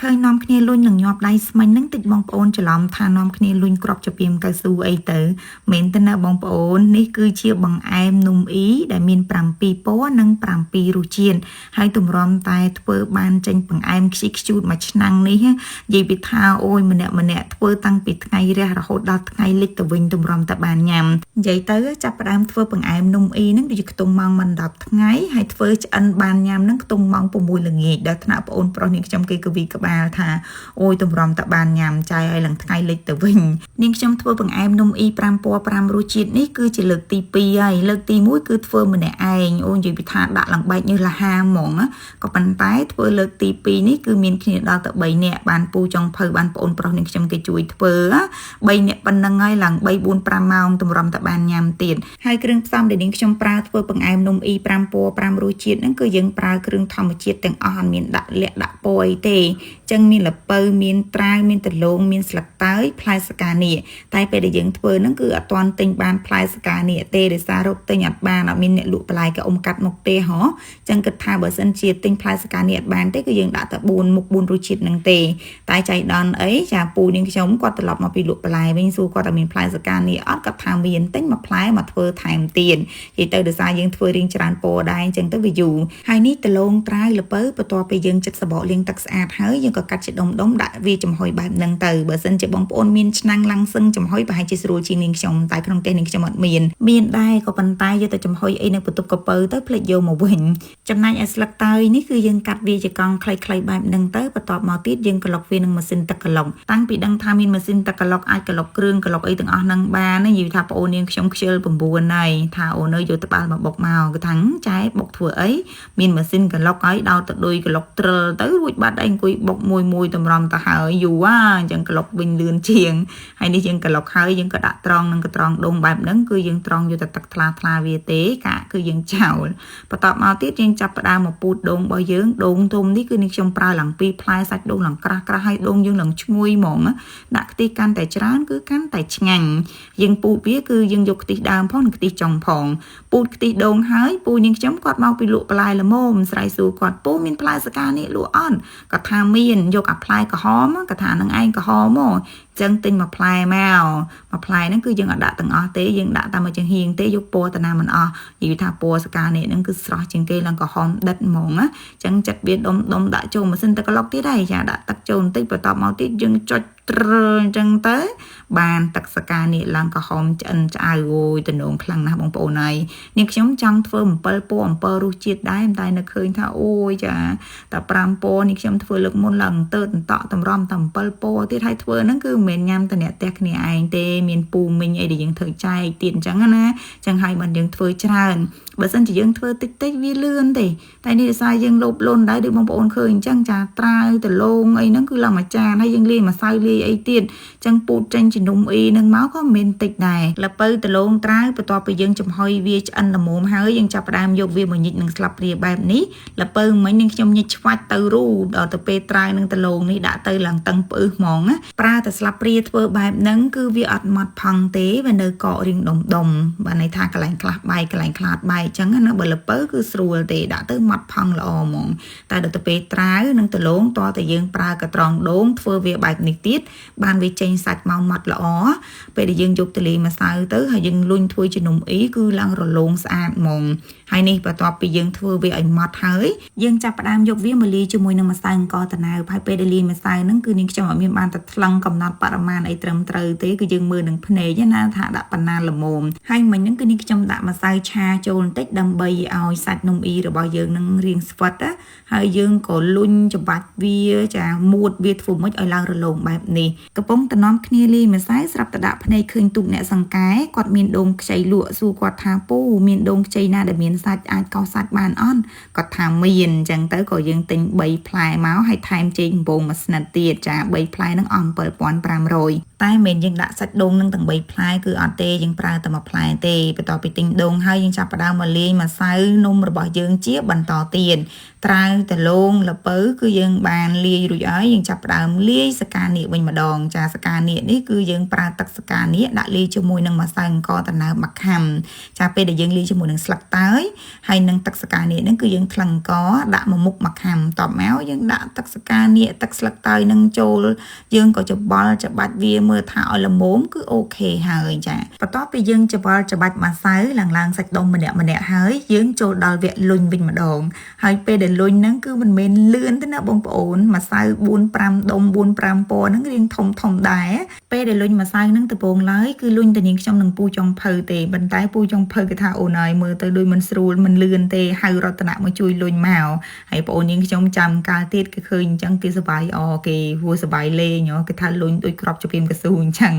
เคยนอมគ្នាលុញនឹងញាប់ដៃស្មាញ់នឹងតិចបងប្អូនច្រឡំថានอมគ្នាលុញក្របចពីមកៅស៊ូអីទៅមែនទេណាបងប្អូននេះគឺជាបង្អែមនំអ៊ីដែលមាន7ពណ៌និង7រសជាតិហើយទម្រាំតែធ្វើបានចេញបង្អែមខ្ជិះខ្ជូតមួយឆ្នាំងនេះនិយាយពីថាអូយម្នាក់ធ្វើតាំងពីថ្ងៃរះរហូតដល់ថ្ងៃលិចទៅវិញទម្រាំតែបានញ៉ាំនិយាយទៅចាប់ផ្ដើមធ្វើបង្អែមនំអ៊ីនឹងដូចខ្ទង់ម៉ោងមិន10ថ្ងៃហើយធ្វើឆ្អិនបានញ៉ាំនឹងខ្ទង់ម៉ោង6ល្ងាចដល់ថ្នាក់បងប្អូនប្រុសនេះខ្ញុំគេកវីក្បាលថាអូយទម្រាំតបានញ៉ាំចាយឲ្យឡើងថ្ងៃលិចទៅវិញនាងខ្ញុំធ្វើបង្អែមនំអ៊ី5ពណ៌5រសជាតិនេះគឺជាលើកទី2ហើយលើកទី1គឺធ្វើម្នាក់ឯងអូនិយាយពីថាដាក់ឡើងបែកញើសលហាហ្មងក៏ប៉ុន្តែធ្វើលើកទី2នេះគឺមានគ្នាដល់ទៅ3នាក់បានពូចុងភៅបានបងប្រុសនាងខ្ញុំគេជួយធ្វើ3នាក់ប៉ុណ្ណឹងហើយឡើង3 4 5ម៉ោងទម្រាំតបានញ៉ាំទៀតហើយគ្រឿងផ្សំដែលនាងខ្ញុំប្រើធ្វើបង្អែមនំអ៊ី5ពណ៌5រសជាតិហ្នឹងគឺយើងប្រើគ្រឿងធម្មជាតិទាំងអស់អត់មានដាក់លាក់ដាក់ពណ៌អីទេចឹងមានល្ពៅមានត្រាវមានដលងមានស្លឹកតើយផ្លែសកានៀតែពេលដែលយើងធ្វើហ្នឹងគឺអត់ទាន់ទិញបានផ្លែសកានៀទេដោយសាររកទិញអត់បានអត់មានអ្នកលក់បន្លែក៏កាត់មកទេហ៎ចឹងគិតថាបើសិនជាទិញផ្លែសកានៀអត់បានទេគឺយើងដាក់តែ4មុខ4រសជាតិហ្នឹងទេតែចៃដន្យអីចាពូនាងខ្ញុំគាត់ត្រឡប់មកពីលក់បន្លែវិញសួរគាត់ថាមានផ្លែសកានៀអត់គាត់ថាមានទិញមកផ្លែមកធ្វើថែមទៀតនិយាយទៅដោយសារយើងធ្វើរៀងច្រើនពណ៌ដែរចឹងទៅវាយូរហើយនេះដលងត្រាវល្ពៅបន្ទាប់ពីយើងចិតសបកលាងទឹកស្អាតហើយយើងក៏កាត់ជាដុំដាក់វាចំហុយបែបហ្នឹងទៅបើសិនជាបងប្អូនមានឆ្នាំងឡាំងសឹងចំហុយប្រហែលជាស្រួលជាងនាងខ្ញុំតែក្នុងផ្ទះនាងខ្ញុំអត់មានដែរក៏ប៉ុន្តែយកទៅចំហុយអីនៅបន្ទប់កពៅទៅភ្លេចយកមកវិញចំណែកឯស្លឹកតើយនេះគឺយើងកាត់វាជាកង់ខ្លីៗបែបហ្នឹងទៅបន្ទាប់មកទៀតយើងក្លុកវានឹងម៉ាស៊ីនទឹកក្លុកតាំងពីដឹងថាមានម៉ាស៊ីនទឹកក្លុកអាចក្លុកគ្រឿងក្លុកអីទាំងអស់ហ្នឹងបាននិយាយថាប្អូននាងខ្ញុំខ្ជិល9ហើយថាអូនអើយយកត្បាល់មកបុកមកគឺថាចែបុកធ្វើអីមានម៉ាស៊ីនក្លុកហើយដោតទៅដូចក្លុកត្រិលទៅរួចបាត់ឯងអង្គុយបុកមួយតម្រាំទៅហើយយូរអញ្ចឹងក្លុកវិញលឿនជាងហើយនេះយើងក្លុកហើយយើងក៏ដាក់ត្រង់នឹងត្រង់ដងបែបហ្នឹងគឺយើងត្រង់យកតែទឹកថ្លាវាទេកាគឺយើងចោលបន្ទាប់មកទៀតយើងចាប់ផ្ដើមមកពូតដងរបស់យើងដងធំនេះគឺនេះខ្ញុំប្រើឡើង2ផ្លែសាច់ដងឡើងក្រាស់ហើយដងយើងឡើងឈ្ងុយហ្មងដាក់ខ្ទិះកាន់តែច្រើនគឺកាន់តែឆ្ងាញ់យើងពូតវាគឺយើងយកខ្ទិះដើមផងនិងខ្ទិះចុងផងពូតខ្ទិះដងហើយពូនាងខ្ញុំគាត់មកពីលក់បន្លែល្មមស្រ័យសួរគាត់ពូមានផ្លែសកានេះលក់អត់គាត់ថាមានយកអាផ្លែក្រហមគាត់ថានឹងឯងក្រហមមកចឹងទិញមួយផ្លែមកផ្លែហ្នឹងគឺយើងអត់ដាក់ទាំងអស់ទេយើងដាក់តែមួយចង្ហៀងទេយកពណ៌តាណាមិនអស់និយាយថាពណ៌សកានេះហ្នឹងគឺស្រស់ជាងគេឡើងក្រហមដិតហ្មងណាចឹងចាត់វាដុំដាក់ចូលម៉ាស៊ីនទឹកក្លុកទៀតហើយចាដាក់ទឹកចូលបន្តិចបន្ទាប់មកទៀតយើងចុចត្រអញ្ចឹងទៅបានទឹកសកានេះឡើងក្រហមឆ្អិនឆ្អៅអូយតំណងខ្លាំងណាស់បងប្អូនហើយនាងខ្ញុំចង់ធ្វើ7ពណ៌7រសជាតិដែរតែនៅឃើញថាអូយចាតែ5ពណ៌នេះខ្ញុំធ្វើលើកមុនឡើងទៅតន្តតម្រាំតែ7ពណ៌ទៀតហើយធ្វើហ្នឹងគឺមិនមែនញ៉ាំតែអ្នកផ្ទះគ្នាឯងទេមានពូមីងអីដែលយើងធ្វើចែកទៀតអញ្ចឹងណាចឹងហើយបានយើងធ្វើច្រើនបើសិនជាយើងធ្វើតិចវាលឿនទេតែនេះដោយសារយើងលោភលន់ដែរដូចបងប្អូនឃើញអញ្ចឹងចាត្រាវដលងអីហ្នឹងគឺឡើងមួយចានហើយយើងលាយម្សៅលាយអីទៀតចឹងពូតចេញជំនុំអ៊ីហ្នឹងមកក៏មិនតិចដែរល្ពៅដលងត្រាវបន្ទាប់ពីយើងចំហុយវាឆ្អិនល្មមហើយយើងចាប់ផ្ដើមយកវាមកញិចនឹងស្លាបព្រាបែបនេះល្ពៅមិញនឹងខ្ញុំញិចឆ្វាច់ទៅរូដល់ទៅពេលត្រាវនឹងដលងនេះដាក់ទៅឡើងតឹងផ្អឹសហ្មងណាប្រើតែស្លាបព្រាធ្វើបែបហ្នឹងគឺវាអត់ម៉ត់ផង់ទេវានៅកករៀងដុំបានន័យថាកន្លែងខ្លះបែកកន្លែងខ្លះបែកអញ្ចឹងណាបើល្ពៅគឺស្រួលទេដាក់ទៅម៉ត់ផង់ល្អហ្មងតែដល់ទៅពេលត្រាវនិងដលងតតែយើងប្រើកត្រងដូងធ្វើវាបែបនេះទៀតបានវាចេញសាច់មកម៉ត់ល្អពេលដែលយើងយកទៅលាយម្សៅទៅហើយយើងលុញធ្វើជានំអ៊ីគឺឡើងរលោងស្អាតហ្មងហើយនេះបន្ទាប់ពីយើងធ្វើវាឲ្យម៉ត់ហើយយើងចាប់ផ្ដើមយកវាមកលាយជាមួយនឹងម្សៅអង្ករត្នោតហើយពេលដែលលាយម្សៅហ្នឹងគឺនាងខ្ញុំអត់មានបានតែថ្លឹងកំណត់បរិមាណអីត្រឹមត្រូវទេគឺយើងមើលនឹងភ្នែកណាថាដាក់ប៉ុណ្ណាល្មមហើយមិញហ្នឹងគឺនាងខ្ញុំដាក់ម្សៅឆាចូលបន្តិចដើម្បីឲ្យសាច់នំអ៊ីរបស់យើងនឹងរាងស្វិតហើយយើងក៏លុញច្បាច់វាចាមួតវាធ្វើម៉េចឲ្យឡើងរលោងបែបនេះកំពុងតំណំគ្នាលាយម្សៅស្រាប់តែដាក់ភ្នែកឃើញទូកអ្នកសង្កែគាត់មានដូងខ្ចីលក់សួរគាត់ថាពូមានដូងខ្ចីណាដែលមានសាច់អាចកោសសាច់បានអត់គាត់ថាមានអញ្ចឹងទៅក៏យើងទិញ3ផ្លែមកហើយថែមចេកកំពងមួយស្និតទៀតចា3ផ្លែហ្នឹងអស់7500 តែមិនយើងដាក់សាច់ដូងនឹងទាំង3ផ្លែគឺអត់ទេយើងប្រើតែមួយផ្លែទេបន្ទាប់ពីទិញដូងហើយយើងចាប់ផ្ដើមមកលាយម្សៅនំរបស់យើងជាបន្តទៀតត្រាវដលងល្ពៅគឺយើងបានលាយរួចហើយយើងចាប់ផ្ដើមលាយសកានៀកវិញម្ដងចាសកានៀកនេះគឺយើងប្រើទឹកសកានៀកដាក់លាយជាមួយនឹងម្សៅអង្ករត្នោតម្ខាំចាពេលដែលយើងលាយជាមួយនឹងស្លឹកតើយហើយនឹងទឹកសកានៀកហ្នឹងគឺយើងថ្លឹងអង្ករដាក់មួយមុខម្ខាំតបមកយើងដាក់ទឹកសកានៀកទឹកស្លឹកតើយនឹងចូលយើងក៏ច្បល់ច្បាច់វាមើលថាឲ្យល្មមគឺអូខេហើយចាបន្ទាប់ពីយើងច្បល់ច្បាច់ម្សៅឡើងសាច់ដុំម្នាក់ហើយយើងចូលដល់វគ្គលុញវិញម្ដងហើយពេលដែលលុញហ្នឹងគឺមិនមែនលឿនទេណាបងប្អូនម្សៅ4-5ដុំ4-5ពណ៌ហ្នឹងរៀងធំដែរពេលដែលលុញម្សៅហ្នឹងដំបូងឡើយគឺលុញតែនាងខ្ញុំនឹងពូចុងភៅទេប៉ុន្តែពូចុងភៅគេថាអូនហើយមើលទៅដូចមិនស្រួលមិនលឿនទេហៅរតនៈមកជួយលុញមកហើយបងអូននាងខ្ញុំចាំកាលទៀតគេឃើញអញ្ចឹងគេសប្បាយគេហួសសប្បាយលេងគេថាលុញដូចក្របជំរាមកស៊ូអញ្ចឹង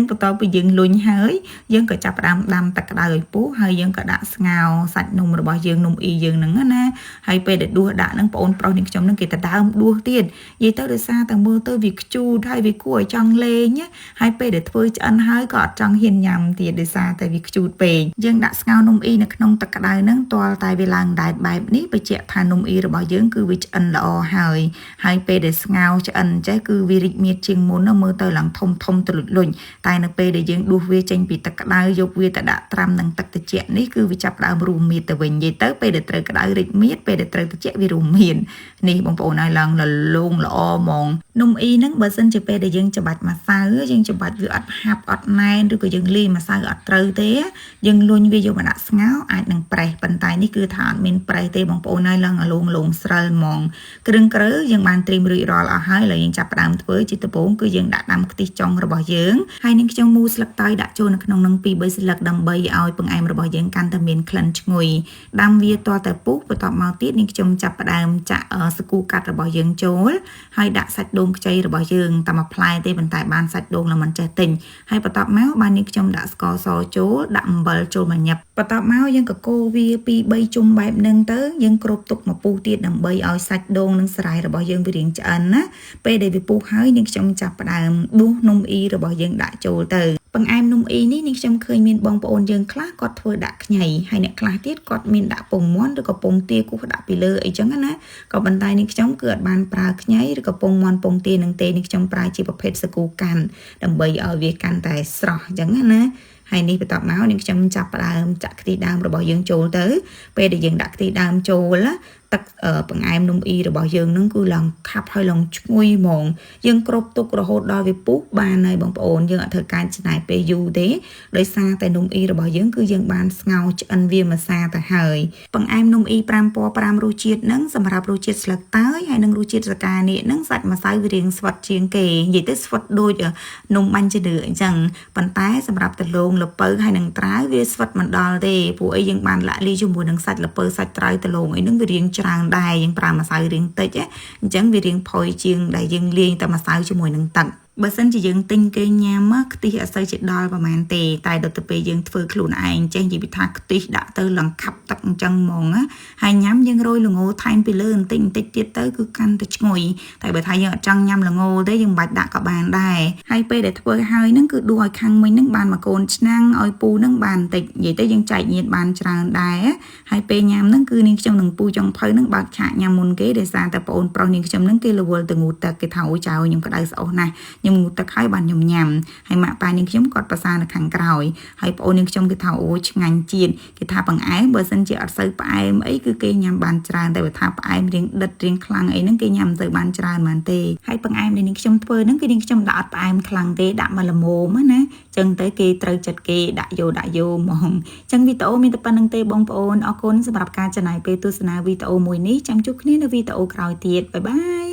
បន្ទាប់ពីយើងលុញហើយយើងក៏ចាប់ផ្ដើមដាំទឹកក្តៅឲ្យពុះហើយយើងក៏ដាក់ស្ងោរសាច់នំរបស់យើងនំអ៊ីយើងហ្នឹងណាហើយពេលដែលដួសដាក់ហ្នឹងបងអូនប្រុសនាងខ្ញុំហ្នឹងគេទៅដើមដួសទៀតនិយាយទៅដោយសារតែមើលទៅវាខ្ជូតហើយវាគួរឲ្យចង់លេងហើយពេលដែលធ្វើឆ្អិនហើយក៏អត់ចង់ហ៊ានញ៉ាំទៀតដោយសារតែវាខ្ជូតពេកយើងដាក់ស្ងោរនំអ៊ីនៅក្នុងទឹកក្តៅហ្នឹងទាល់តែវាឡើងដែតបែបនេះបញ្ជាក់ថានំអ៊ីរបស់យើងគឺវាឆ្អិនល្អហើយពេលដែលស្ងោរឆ្អិនចេះគឺវារីកមាឌជាងមុនមើលទៅឡើងធំទលុចលុញតែនៅពេលដែលយើងដួសវាចេញពីទឹកក្តៅយកវាទៅដាក់ត្រាំនឹងទឹកត្រជាក់នេះគឺវាចាប់ផ្ដើមរួមមាឌទៅវិញនិយាយទៅពេលដែលត្រូវក្តៅរីកមាឌពេលដែលត្រូវត្រជាក់វារួមមាឌនេះបងប្អូនឲ្យឡើងលលោងល្អហ្មងនំអ៊ីហ្នឹងបើសិនជាពេលដែលយើងច្បាច់ម្សៅយើងច្បាច់វាអត់ហាប់អត់ណែនឬក៏យើងលាយម្សៅអត់ត្រូវទេយើងលុញវាយកមកដាក់ស្ងោរអាចនឹងប្រេះប៉ុន្តែនេះគឺថាអត់មានប្រេះទេបងប្អូនឲ្យឡើងលងស្រិលហ្មងគ្រឿងក្រៅយើងបានត្រៀមរួចរាល់អស់ហើយឥឡូវយើងចាប់ផ្ដើមធ្វើជាដំបូងគឺយើងដាក់ដាំខ្ទិះចុងរបស់យើងហើយនឹងខ្ញុំមូស្លឹកតើយដាក់ចូលនៅក្នុងនឹង2-3ស្លឹកដើម្បីឲ្យបង្អែមរបស់យើងកាន់តែមានក្លិនឈ្ងុយដាំវាទាល់តែពុះបន្ទាប់មកទៀតនឹងខ្ញុំចាប់ផ្ដើមចាក់សាគូកាត់របស់យើងចូលហើយដាក់សាច់ដូងខ្ចីរបស់យើងតែមួយផ្លែទេប៉ុន្តែបានសាច់ដូងឡើងមិនចេះទិញហើយបន្ទាប់មកបាននេះខ្ញុំដាក់ស្ករសចូលដាក់អំបិលចូលមួយញឹបបន្ទាប់មកយើងកកូរវា2-3ជុំបែបហ្នឹងទៅយើងគ្របទុកមកពុះទៀតដើម្បីឲ្យសាច់ដូងនិងស្រាយរបស់យើងវារៀងឆ្អិនណាពេលដែលវាពុះហើយនឹងខ្ញុំចាប់ផ្ដើមដួសនំអ៊ីរបស់យើងដាក់ចូលទៅបង្អែមនំអ៊ីនេះនឹងខ្ញុំឃើញមានបងប្អូនយើងខ្លះគាត់ធ្វើដាក់ខ្ញីហើយអ្នកខ្លះទៀតគាត់មានដាក់ពងមាន់ឬក៏ពងទាគូសដាក់ពីលើអីចឹងណាក៏ប៉ុន្តែនេះខ្ញុំគឺអត់បានប្រើខ្ញីឬក៏ពងមាន់ពងទានឹងទេនេះខ្ញុំប្រើជាប្រភេទសាគូកាន់ដើម្បីឲ្យវាកាន់តែស្រស់អញ្ចឹងណាហើយនេះបន្ទាប់មកនេះខ្ញុំចាប់ផ្ដើមចាក់ខ្ទិះដើមរបស់យើងចូលទៅពេលដែលយើងដាក់ខ្ទិះដើមចូលទឹកបង្អែមនំអ៊ីរបស់យើងនឹងគឺឡើងខាប់ហើយឡើងឈ្ងុយហ្មងយើងគ្របទុករហូតដល់វាពុះបានហើយបងប្អូនយើងអត់ត្រូវការចំណាយពេលយូរទេដោយសារតែនំអ៊ីរបស់យើងគឺយើងបានស្ងោរឆ្អិនវាម្សាទៅហើយបង្អែមនំអ៊ី5ពណ៌5រសជាតិហ្នឹងសម្រាប់រសជាតិស្លឹកតើយហើយនិងរសជាតិសកានៀកហ្នឹងសាច់ម្សៅវារៀងស្វិតជាងគេនិយាយទៅស្វិតដូចនំបាញ់ជំនឿអញ្ចឹងប៉ុន្តែសម្រាប់ដលងល្ពៅហើយនិងត្រាវវាស្វិតមិនដល់ទេព្រោះអីយើងបានលាក់លីជាមួយនឹងសាច់ល្ពៅសាច់ត្រាវដលងអីហ្នឹងវារៀងច្រើនដែរយើងប្រើម្សៅរៀងតិចអញ្ចឹងវារៀងផុយជាងដែលយើងលាយតែម្សៅជាមួយនឹងទឹកបើសិនជាយើងទិញគេញ៉ាំខ្ទិះអត់សូវជាដល់ប្រហែលទេតែដល់ទៅពេលយើងធ្វើខ្លួនឯងចេះនិយាយថាខ្ទិះដាក់ទៅលង្ខាប់ទឹកអញ្ចឹងហ្មងហើយញ៉ាំយើងរោយល្ងថែមពីលើបន្តិចទៀតទៅគឺកាន់តែឈ្ងុយតែបើថាយើងអត់ចង់ញ៉ាំល្ងទេយើងបាច់ដាក់ក៏បានដែរហើយពេលដែលធ្វើហើយហ្នឹងគឺដួសឲ្យខាងមិញហ្នឹងបានមួយកូនឆ្នាំងឲ្យពូហ្នឹងបានបន្តិចនិយាយទៅយើងចែកញៀនបានច្រើនដែរហើយពេលញ៉ាំហ្នឹងគឺនាងខ្ញុំនឹងពូចុងភៅហ្នឹងបើកឆាកញ៉ាំមុនគេដោយសារតែប្អូនប្រុសនាងខ្ញុំហ្នឹងគេរវល់ទៅងូតទឹកគេថាអូចៅខ្ញុំក្តៅស្អុះណាស់ខ្ញុំងូតទឹកហើយបានខ្ញុំញ៉ាំហើយម៉ាក់ប៉ានាងខ្ញុំគាត់ប្រសានៅខាងក្រោយហើយប្អូននាងខ្ញុំគេថាអូឆ្ងាញ់ជាតិគេថាបង្អែមបើសិនជាអត់សូវផ្អែមអីគឺគេញ៉ាំបានច្រើនតែបើថាផ្អែមរៀងដិតរៀងខ្លាំងអីហ្នឹងគេញ៉ាំទៅបានច្រើនមែនទេហើយបង្អែមដែលនាងខ្ញុំធ្វើហ្នឹងគឺនាងខ្ញុំដាក់អត់ផ្អែមខ្លាំងទេដាក់មកល្មមណាចឹងទៅគេត្រូវចិត្តគេដាក់យកហ្មងចឹងវីដេអូមានតែប៉ុណ្្នឹងទេបងប្អូនអរគុណសម្រាប់ការចំណាយពេលទស្សនាវីដេអូមួយនេះចាំជួបគ្នានៅវីដេអូក្រោយទៀតបាយបាយ